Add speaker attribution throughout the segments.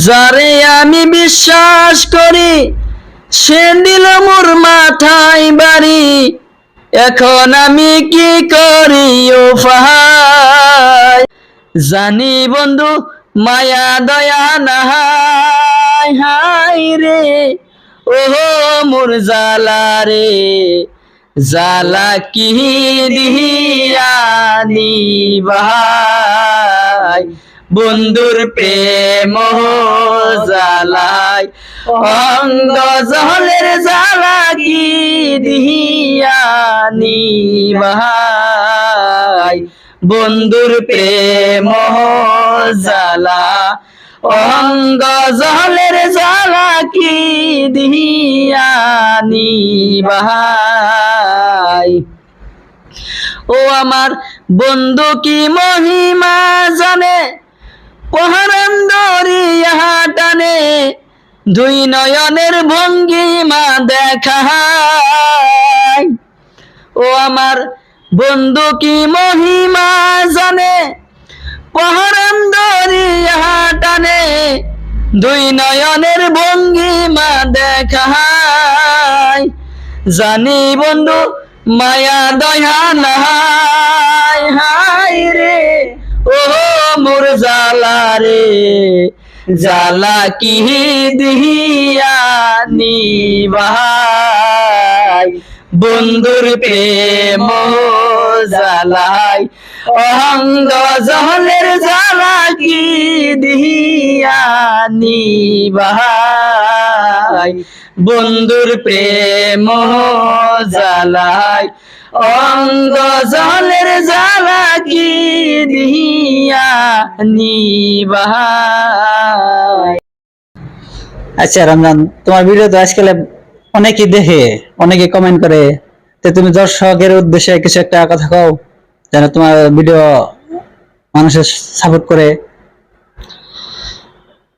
Speaker 1: যারে আমি বিশ্বাস করি সে দিল মোর মাথায় বাড়ি, এখন আমি কি করি ও ভাই। জানি বন্ধু মায়া দয়া নাহাই হাই রে, ও মোর জালা রে, জালা কি দিয়ানি ভাই। বন্ধুর প্রেম জালাই অঙ্গ জলের জালা কি দিয়ানি ভাই। বন্ধুর প্রেম জালা অঙ্গ জলের জালা কি দিয়ানি ভাই। ও আমার বন্ধু কি মহিমা জানে, পহরান দরিয়া টানে, দুই নয়নের ভঙ্গিমা দেখায়। ও আমার বন্ধু কি মহিমা জানে, পহরান দরিয়া টানে, দুই নয়নের ভঙ্গিমা দেখায়। জানি বন্ধু মায়া দয়া নাহাই হাই রে, ও মোর জালা রে, জালা কি দিয়ানি ভাই। বন্ধুর প্রেম জালাই অঙ্গ জলের জালা কি দিয়ানি ভাই। বন্ধুর প্রেম জালাই অঙ্গ জলের জালা কি দিয়ানি ভাই।
Speaker 2: আচ্ছা রমজান, তোমার ভিডিও তো আজকাল অনেকেই দেখে, অনেকে কমেন্ট করে, তো তুমি দর্শকের উদ্দেশ্যে কিছু একটা কথা কও যেন তোমার ভিডিও মানুষের সাপোর্ট করে।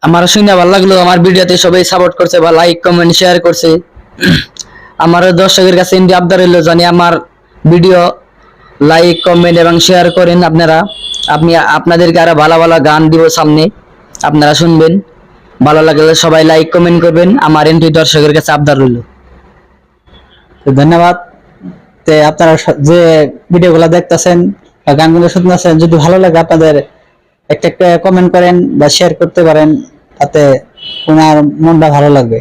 Speaker 1: আমার শুনে ভালো লাগলো, আমার ভিডিওতে সবাই সাপোর্ট করছে বা লাইক কমেন্ট শেয়ার করছে। আমার দর্শকের কাছে ইন্দি আবদার হইলো জানি আমার ভিডিও লাইক কমেন্ট এবং শেয়ার করেন আপনারা। আপনাদেরকে আরো ভালো ভালো গান দিব সামনে, আপনারা শুনবেন। ভালো লাগলে সবাই লাইক কমেন্ট করবেন, আমার এন্ট্রি দর্শকের কাছে আবদার রইল।
Speaker 2: ধন্যবাদ। তে আপনারা যে ভিডিওগুলো দেখতেছেন বা গানগুলো শুনতেছেন, যদি ভালো লাগে আপনাদের একটা একটা কমেন্ট করেন বা শেয়ার করতে পারেন, তাতে ওনার মনটা ভালো লাগবে।